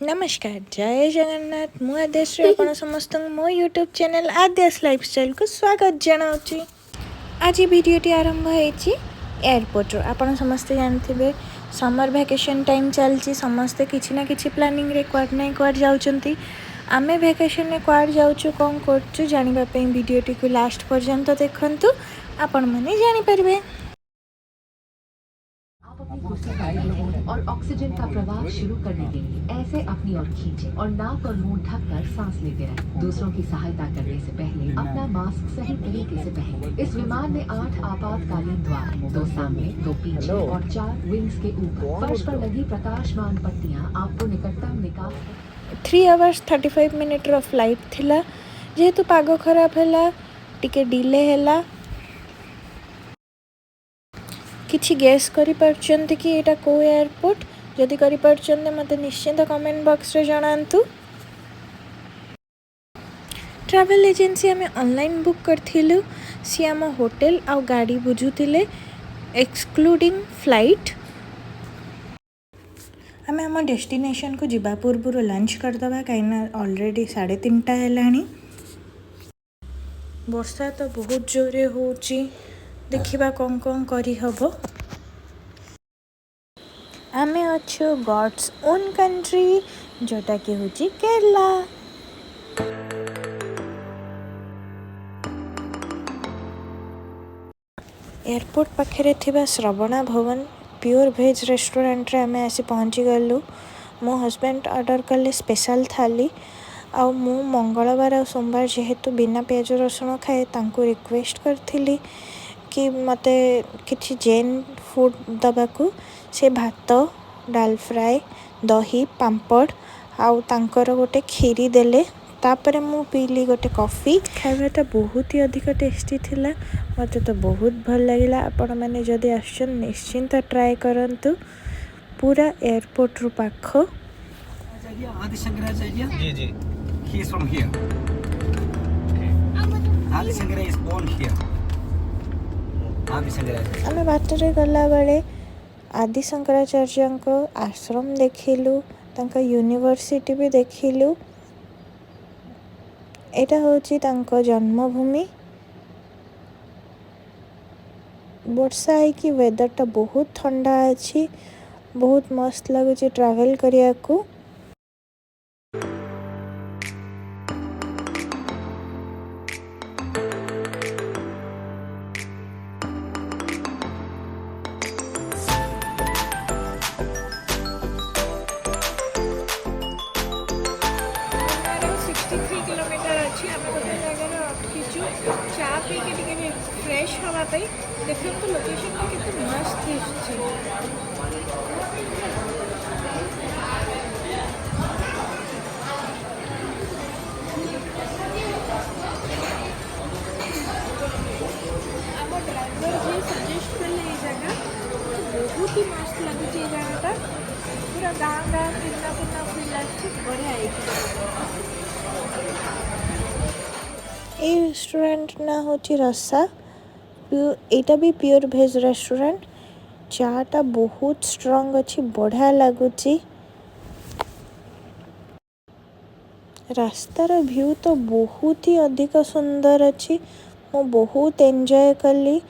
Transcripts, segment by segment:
नमस्कार जय जगन्नाथ मु आदेश आपण समस्त मो यूट्यूब चैनल आदेश लाइफस्टाइल को स्वागत जनाऊँगी। आज वीडियोटी आरंभ होती एयरपोर्ट आपण समस्ते जानते समर वैकेशन टाइम चलती समस्ते किसी ना किसी प्लानिंग रे क्वाड नहीं क्वाड जाउछंती। आमे वैकेशन में क्वाड जाउछु कौन करछु जानिबा पई वीडियोटी को लास्ट पर्यंत देखंतु आपण माने जानि परबे। और ऑक्सीजन का प्रवाह शुरू करने के लिए ऐसे अपनी ओर खींचे और नाक और मुंह ढककर सांस लेते रहें। दूसरों की सहायता करने से पहले अपना मास्क सही तरीके से पहने। इस विमान में 8 आपातकालीन द्वार हैं, 2 सामने 2 पीछे और 4 विंग्स के ऊपर। फर्श पर लगी प्रकाशमान पट्टियां आपको निकटतम निकास 3 hours 35 minutes रो फ्लाइट थिला जेहेतु पाग खराब हैला टिके डिले हैला। किछि गेस करि परचंती कि एटा को एयरपोर्ट जदि करि परचंते मते निश्चिंत कमेंट बॉक्स रे जणांतु। ट्रैवल एजेंसी आमे ऑनलाइन बुक करथिलु सी आम होटल आ गाड़ी बुझुथिले एक्सक्लूडिंग फ्लाइट। आमे आम डेस्टिनेशन को जिबा पूर्व लंच करदबा कहीं ऑलरेडी 3:30 हेलानी। वर्षा तो बहुत जोरे होची देखिबा कौन कौन करी हबो। आमे अच्छो गॉड्स ओन कंट्री जोटा कि होची केरला। एयरपोर्ट पाखे थिबा श्रवणा भवन प्योर वेज रेस्टोरेंट रे आमे आसी पहुंची गलु। मो हस्बैंड ऑर्डर कले स्पेशल थाली आ मु मंगलवार और सोमवार जेहेतु बिना प्याज रसुण खाए तांको रिक्वेस्ट करथिली कि मते किछि जैन फूड दबाकू से भात डाल फ्राए दही पांपड़ आउ तांकर गोटे खीरी देले। तापर मु पीली गोटे कॉफ़ी। खाइबाटा बहुत ही अधिक टेस्टी थिला मते तो बहुत भल लगिला। आपण माने जदि आछन निश्चिंत ट्राई करंतु। पूरा एयरपोर्ट रु पाख आदि Shankaracharya ji he is from here आदि शंकराचार्य is born here आदि शंकराचार्य आमे बाटरे गला बेले आदि शंकराचार्य को आश्रम देखिलु तांका यूनिवर्सिटी भी देखिलु। एटा होची तांको जन्मभूमि। वर्षा है कि वेदरटा बहुत ठंडा अच्छी बहुत मस्त लगुच ट्रैवल करिया को। चा पी के फ्रेश हाँवाई देखो तो लोकेशन कितने मस्त दिशुची। आम ड्राइवर जी सजेस्ट कले ये जगह बहुत ही मस्त लगुच जगहटा पूरा गाँव गाँव पुना पुना फील बढ़िया। ये रेस्टोरेंट ना होची रसा एटा भी प्योर वेज रेस्टोरेंट। चाटा बहुत स्ट्रॉन्ग अच्छी बढ़िया लगुची। रास्तार व्यू तो बहुत ही अधिक सुंदर अच्छी मु बहुत एंजॉय कली।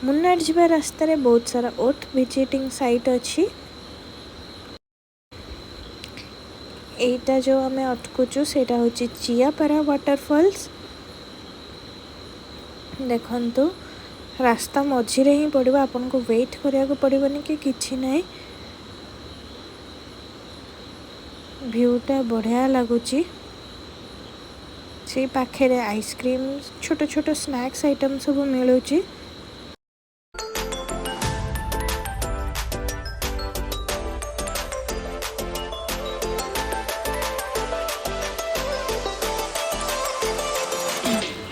मुन्नार जीवा रास्ता रे बहुत सारा ओट विजिटिंग साइट अच्छी। एटा जो आम अटकुचु सेटा होची चियापारा वाटरफॉल्स। देखंतु रास्ता मझिरे ही पड़िबा, आपन को वेट करिया को पड़िबनी कि किछि नाही। व्यूटा बढ़िया लगुची। से पाखे रे आइसक्रीम छोट छोट स्नैक्स आइटम सब मिलुची।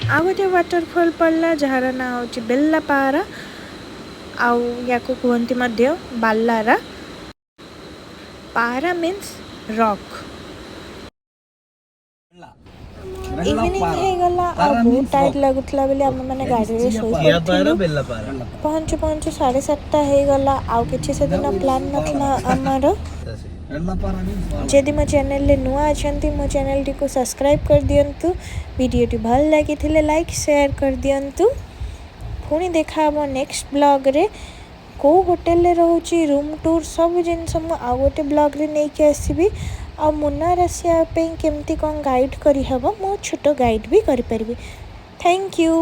आ गोटे वाटरफॉल पड़ला जार ना होची बेल्लापारा, आउ या को कहती मध्य बाल्लारा। पारा मीन्स रॉक। इवनिंग हे गला आ बहुत टाइट लगुतला बेले हम माने गाड़ी रे सोई पड़थिलु। पहुंचु 7:30 हे गला। आउ किछि से दिन प्लान नथला हमर। जदि मो चैनल ले नुआ अछंती मो चैनल टी को सब्सक्राइब कर दियंतु। वीडियो टी भल लागी थिले लाइक शेयर कर दियंतु। पुणी देखा हम नेक्स्ट ब्लॉग रे को होटल रे रहउची रूम टूर सब जिनस मु आ गोटे ब्लॉग रे नै के आसीबी। आ मुन्नार आसिया पे केमती कोन गाइड करी हबो मो छोटो गाइड भी करि परबी। Thank you.